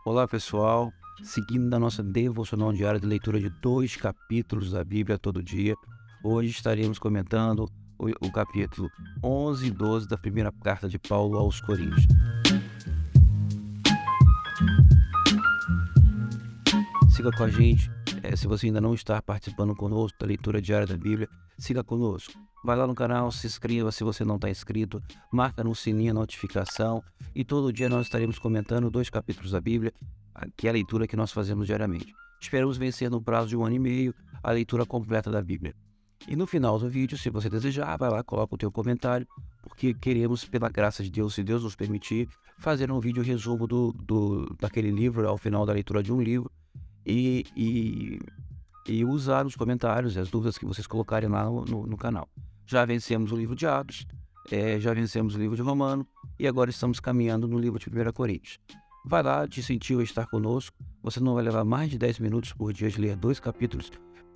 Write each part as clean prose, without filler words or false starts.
Olá pessoal, seguindo na nossa devocional diária de leitura de 2 capítulos da Bíblia todo dia, hoje estaremos comentando o capítulo 11 e 12 da primeira carta de Paulo aos Coríntios. Siga com a gente, se você ainda não está participando conosco da leitura diária da Bíblia, siga conosco. Vai lá no canal, se inscreva se você não está inscrito, marca no sininho a notificação e todo dia nós estaremos comentando 2 capítulos da Bíblia, que é a leitura que nós fazemos diariamente. Esperamos vencer no prazo de 1 ano e meio a leitura completa da Bíblia. E no final do vídeo, se você desejar, vai lá, coloca o teu comentário, porque queremos, pela graça de Deus, se Deus nos permitir, fazer um vídeo resumo daquele livro, ao final da leitura de um livro, e usar os comentários e as dúvidas que vocês colocarem lá no canal. Já vencemos o livro de Atos, já vencemos o livro de Romano e agora estamos caminhando no livro de 1 Coríntios. Vai lá, te incentivo a estar conosco. Você não vai levar mais de 10 minutos por dia de ler 2 capítulos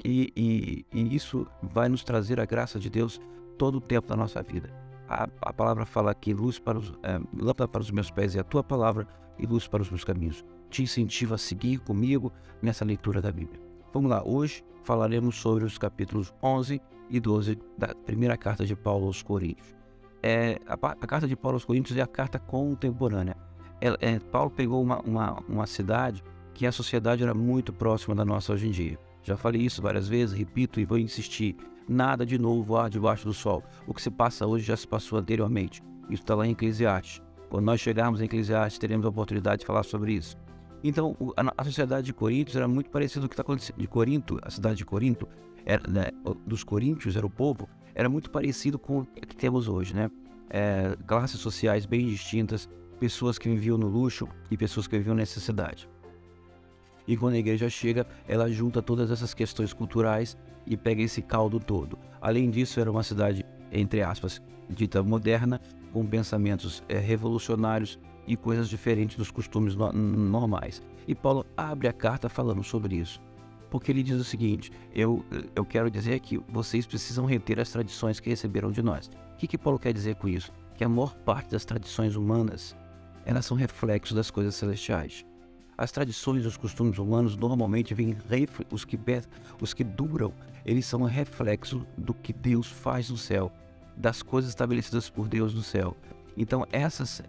e isso vai nos trazer a graça de Deus todo o tempo da nossa vida. A palavra fala aqui, lâmpada para os meus pés é a tua palavra e luz para os meus caminhos. Te incentivo a seguir comigo nessa leitura da Bíblia. Vamos lá, hoje falaremos sobre os capítulos 11 e 12 da primeira carta de Paulo aos Coríntios. A carta de Paulo aos Coríntios é a carta contemporânea. Paulo pegou uma cidade que a sociedade era muito próxima da nossa hoje em dia. Já falei isso várias vezes, repito e vou insistir. Nada de novo há debaixo do sol. O que se passa hoje já se passou anteriormente. Isso está lá em Eclesiastes. Quando nós chegarmos em Eclesiastes, teremos a oportunidade de falar sobre isso. Então, a sociedade de Corinto era muito parecida com o que está acontecendo. De Corinto, a cidade de Corinto, dos coríntios, era o povo, era muito parecido com o que temos hoje, né? Classes sociais bem distintas, pessoas que viviam no luxo e pessoas que viviam na necessidade. E quando a igreja chega, ela junta todas essas questões culturais e pega esse caldo todo. Além disso, era uma cidade, entre aspas, dita moderna, com pensamentos revolucionários e coisas diferentes dos costumes normais. E Paulo abre a carta falando sobre isso. Porque ele diz o seguinte, eu quero dizer que vocês precisam reter as tradições que receberam de nós. O que Paulo quer dizer com isso? Que a maior parte das tradições humanas, elas são reflexos das coisas celestiais. As tradições e os costumes humanos normalmente vêm, os que duram, eles são um reflexo do que Deus faz no céu, das coisas estabelecidas por Deus no céu. Então essas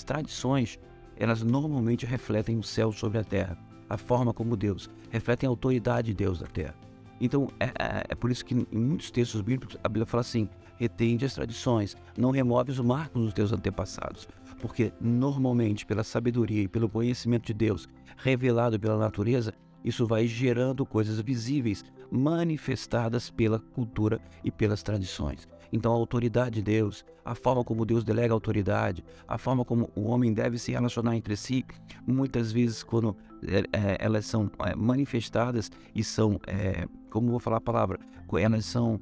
tradições, elas normalmente refletem o céu sobre a terra, a forma como Deus, refletem a autoridade de Deus na terra. Então é por isso que em muitos textos bíblicos a Bíblia fala assim, retende as tradições, não remove os marcos dos teus antepassados, porque normalmente pela sabedoria e pelo conhecimento de Deus revelado pela natureza, isso vai gerando coisas visíveis, manifestadas pela cultura e pelas tradições. Então a autoridade de Deus, a forma como Deus delega a autoridade, a forma como o homem deve se relacionar entre si, muitas vezes quando elas são manifestadas e são, como vou falar a palavra, elas são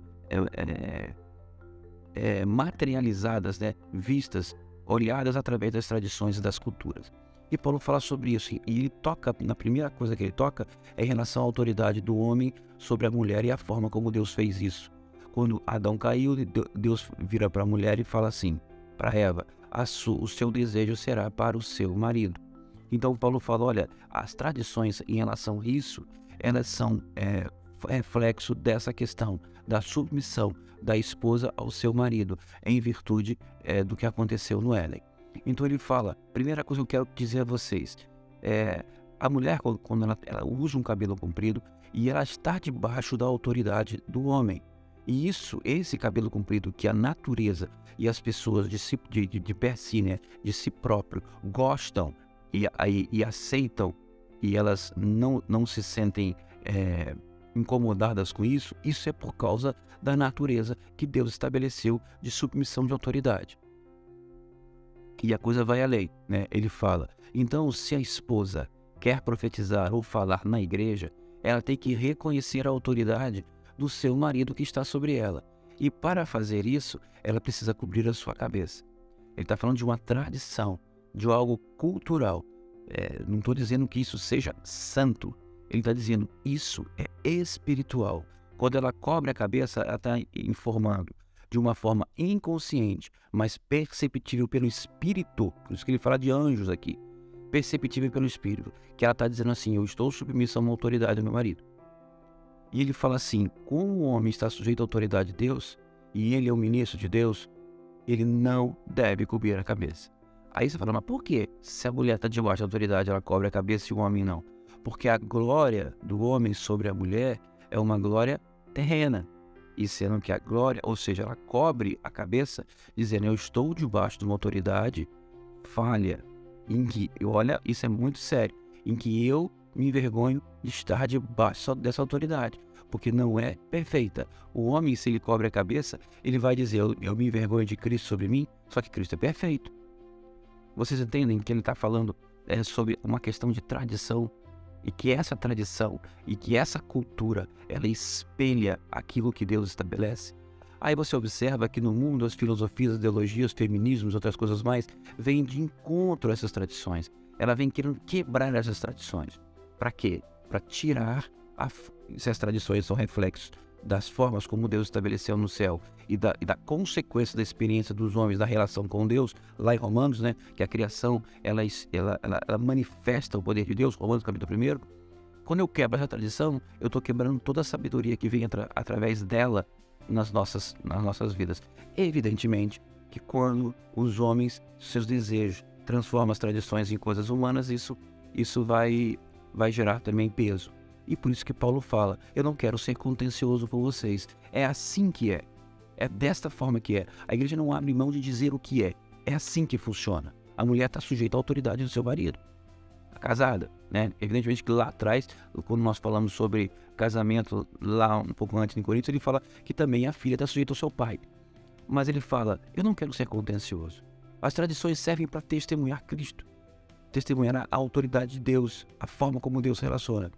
materializadas, né, vistas, olhadas através das tradições e das culturas. E Paulo fala sobre isso, e ele toca, na primeira coisa que ele toca, é em relação à autoridade do homem sobre a mulher e a forma como Deus fez isso. Quando Adão caiu, Deus vira para a mulher e fala assim, para Eva, o seu desejo será para o seu marido. Então Paulo fala, olha, as tradições em relação a isso, elas são reflexo dessa questão, da submissão da esposa ao seu marido, em virtude do que aconteceu no Éden. Então ele fala, primeira coisa que eu quero dizer a vocês, a mulher quando ela usa um cabelo comprido e ela está debaixo da autoridade do homem. E esse cabelo comprido que a natureza e as pessoas de per si, né, de si próprio, gostam e aceitam, e elas não se sentem incomodadas com isso, isso é por causa da natureza que Deus estabeleceu de submissão de autoridade. E a coisa vai além, né? Ele fala, então se a esposa quer profetizar ou falar na igreja, ela tem que reconhecer a autoridade do seu marido que está sobre ela. E para fazer isso, ela precisa cobrir a sua cabeça. Ele está falando de uma tradição, de algo cultural. Não estou dizendo que isso seja santo. Ele está dizendo isso é espiritual. Quando ela cobre a cabeça, ela está informando de uma forma inconsciente, mas perceptível pelo Espírito. Por isso que ele fala de anjos aqui. perceptível pelo Espírito, que ela está dizendo assim: eu estou submissa a uma autoridade do meu marido. E ele fala assim: como o homem está sujeito à autoridade de Deus, e ele é o ministro de Deus, ele não deve cobrir a cabeça. Aí você fala: mas por quê? Se a mulher está debaixo da autoridade, ela cobre a cabeça e o homem não? Porque a glória do homem sobre a mulher é uma glória terrena. E sendo que a glória, ou seja, ela cobre a cabeça, dizendo: eu estou debaixo de uma autoridade falha, em que, olha, isso é muito sério, em que eu me envergonho de estar debaixo dessa autoridade, porque não é perfeita. O homem, se ele cobre a cabeça, ele vai dizer: eu me envergonho de Cristo sobre mim, só que Cristo é perfeito. Vocês entendem que ele está falando sobre uma questão de tradição, e que essa tradição e que essa cultura, ela espelha aquilo que Deus estabelece? Aí você observa que no mundo as filosofias, as ideologias, feminismos, outras coisas mais, vêm de encontro a essas tradições. Ela vem querendo quebrar essas tradições. Para quê? Para tirar se as tradições são reflexos das formas como Deus estabeleceu no céu e da consequência da experiência dos homens, da relação com Deus, lá em Romanos, né, que a criação ela manifesta o poder de Deus, Romanos capítulo 1. Quando eu quebro essa tradição, eu estou quebrando toda a sabedoria que vem através dela nas nossas vidas. Evidentemente que quando os homens, seus desejos, transformam as tradições em coisas humanas, isso vai gerar também peso. E por isso que Paulo fala: eu não quero ser contencioso com vocês. É assim que é. É desta forma que é. A igreja não abre mão de dizer o que é. É assim que funciona. A mulher está sujeita à autoridade do seu marido. A casada, né? Evidentemente que lá atrás, quando nós falamos sobre casamento, lá um pouco antes em Coríntios, ele fala que também a filha está sujeita ao seu pai. Mas ele fala: eu não quero ser contencioso. As tradições servem para testemunhar Cristo. Testemunhar a autoridade de Deus, a forma como Deus se relaciona.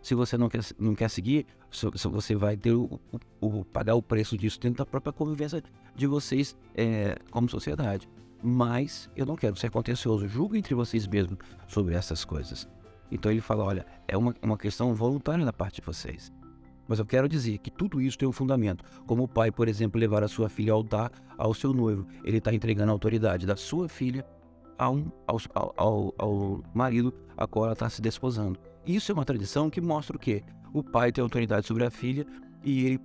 Se você não quer seguir, você vai ter pagar o preço disso dentro da própria convivência de vocês como sociedade. Mas eu não quero ser contencioso. Julgue entre vocês mesmos sobre essas coisas. Então ele fala: olha, é uma questão voluntária da parte de vocês. Mas eu quero dizer que tudo isso tem um fundamento. Como o pai, por exemplo, levar a sua filha ao altar ao seu noivo. Ele está entregando a autoridade da sua filha ao marido a qual ela está se desposando. Isso é uma tradição que mostra o quê? O pai tem autoridade sobre a filha e ele,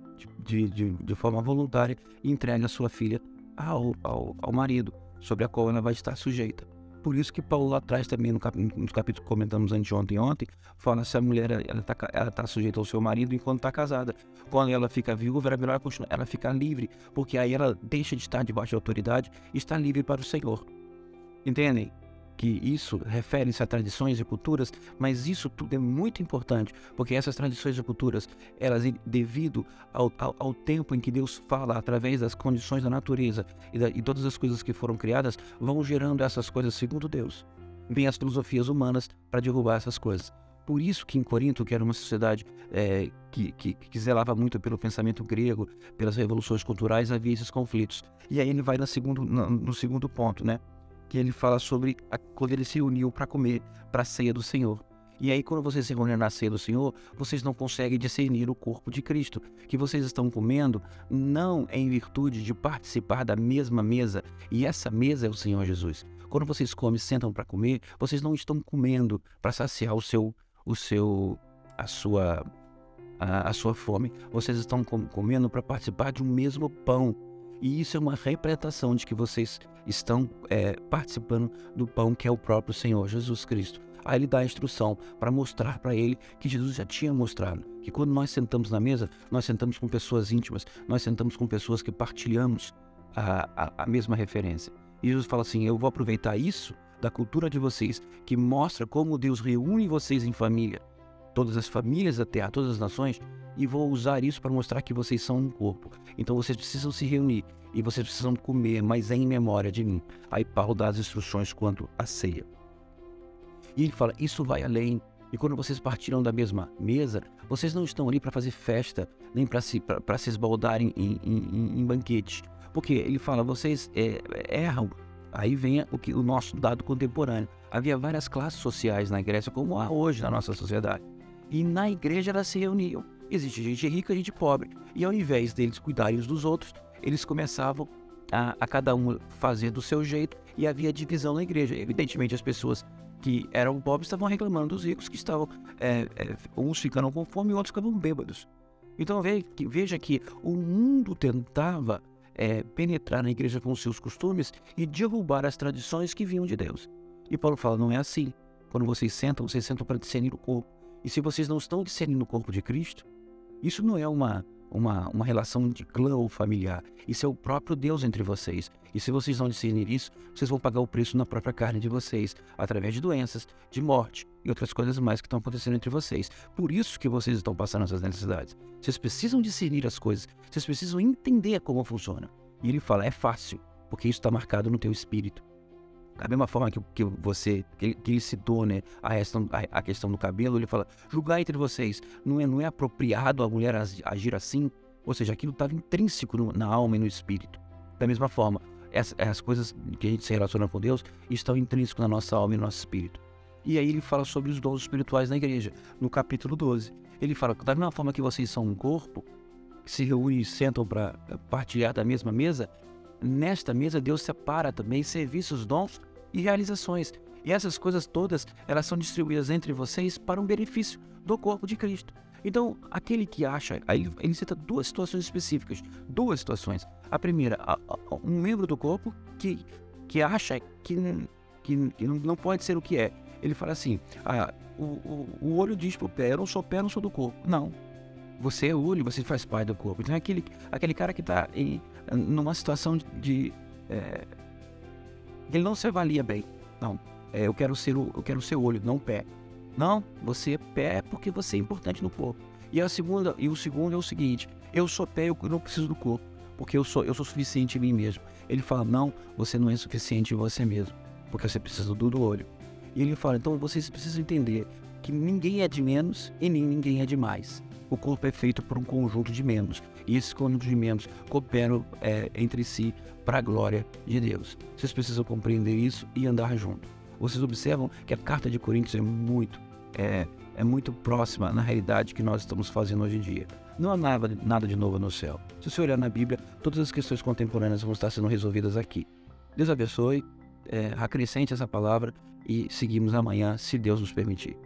de forma voluntária, entrega a sua filha ao marido, sobre a qual ela vai estar sujeita. Por isso que Paulo lá atrás também, no capítulo que comentamos ontem, fala: se a mulher ela tá sujeita ao seu marido enquanto está casada. Quando ela fica viúva, é melhor ela ficar livre, porque aí ela deixa de estar debaixo de autoridade e está livre para o Senhor. Entendem? Que isso refere-se a tradições e culturas, mas isso tudo é muito importante, porque essas tradições e culturas, elas, devido ao tempo em que Deus fala através das condições da natureza e todas as coisas que foram criadas, vão gerando essas coisas segundo Deus. Vêm as filosofias humanas para derrubar essas coisas. Por isso que em Corinto, que era uma sociedade que zelava muito pelo pensamento grego, pelas revoluções culturais, havia esses conflitos. E aí ele vai no segundo ponto, né? Que ele fala sobre quando ele se uniu para comer, para a ceia do Senhor. E aí, quando vocês se reúnem na ceia do Senhor, vocês não conseguem discernir o corpo de Cristo, que vocês estão comendo não em virtude de participar da mesma mesa, e essa mesa é o Senhor Jesus. Quando vocês comem, sentam para comer, vocês não estão comendo para saciar a sua fome, vocês estão comendo para participar de um mesmo pão. E isso é uma representação de que vocês estão participando do pão que é o próprio Senhor Jesus Cristo. Aí ele dá a instrução para mostrar para ele que Jesus já tinha mostrado, que quando nós sentamos na mesa, nós sentamos com pessoas íntimas, nós sentamos com pessoas que partilhamos a mesma referência. E Jesus fala assim: eu vou aproveitar isso da cultura de vocês, que mostra como Deus reúne vocês em família, todas as famílias da terra, todas as nações, e vou usar isso para mostrar que vocês são um corpo. Então vocês precisam se reunir e vocês precisam comer, mas em memória de mim. Aí Paulo dá as instruções quanto à ceia. E ele fala: isso vai além. E quando vocês partiram da mesma mesa, vocês não estão ali para fazer festa, nem para se esbaldarem em banquete. Porque ele fala: vocês erram. Aí vem o nosso dado contemporâneo. Havia várias classes sociais na Grécia, como há hoje na nossa sociedade. E na igreja elas se reuniam. Existe gente rica e gente pobre. E ao invés deles cuidarem uns dos outros, eles começavam a cada um fazer do seu jeito, e havia divisão na igreja. Evidentemente as pessoas que eram pobres estavam reclamando dos ricos que estavam, uns ficando com fome e outros ficavam bêbados. Então veja que o mundo tentava penetrar na igreja com os seus costumes e derrubar as tradições que vinham de Deus. E Paulo fala, não é assim. Quando vocês sentam para discernir o corpo. E se vocês não estão discernindo o corpo de Cristo, isso não é uma relação de clã ou familiar. Isso é o próprio Deus entre vocês. E se vocês não discernir isso, vocês vão pagar o preço na própria carne de vocês, através de doenças, de morte e outras coisas mais que estão acontecendo entre vocês. Por isso que vocês estão passando essas necessidades. Vocês precisam discernir as coisas. Vocês precisam entender como funciona. E ele fala, é fácil, porque isso está marcado no teu espírito. Da mesma forma que ele citou, né, a questão do cabelo, ele fala, julgar entre vocês, não é apropriado a mulher agir assim? Ou seja, aquilo estava intrínseco na alma e no espírito. Da mesma forma, as coisas que a gente se relaciona com Deus estão intrínsecas na nossa alma e no nosso espírito. E aí ele fala sobre os dons espirituais na igreja, no capítulo 12. Ele fala, da mesma forma que vocês são um corpo, que se reúnem e sentam para partilhar da mesma mesa, nesta mesa Deus separa também serviços, dons e realizações. E essas coisas todas, elas são distribuídas entre vocês para um benefício do corpo de Cristo. Então, aquele que acha, aí ele cita duas situações específicas, duas situações. A primeira, um membro do corpo que acha que não pode ser o que é. Ele fala assim, o olho diz pro pé, eu não sou pé, eu não sou do corpo. Não, você é olho, você faz parte do corpo. Então é aquele cara que está numa situação de ele não se avalia bem. Não, eu quero ser olho, não pé. Não, você é pé porque você é importante no corpo. E o segundo é o seguinte, eu sou pé, eu não preciso do corpo, porque eu sou suficiente em mim mesmo. Ele fala, não, você não é suficiente em você mesmo, porque você precisa do olho. E ele fala, então vocês precisam entender que ninguém é de menos e nem ninguém é de mais. O corpo é feito por um conjunto de membros, e esses conjuntos de membros cooperam entre si para a glória de Deus. Vocês precisam compreender isso e andar junto. Vocês observam que a carta de Coríntios é muito próxima na realidade que nós estamos fazendo hoje em dia. Não há nada de novo no céu. Se você olhar na Bíblia, todas as questões contemporâneas vão estar sendo resolvidas aqui. Deus abençoe, acrescente essa palavra e seguimos amanhã, se Deus nos permitir.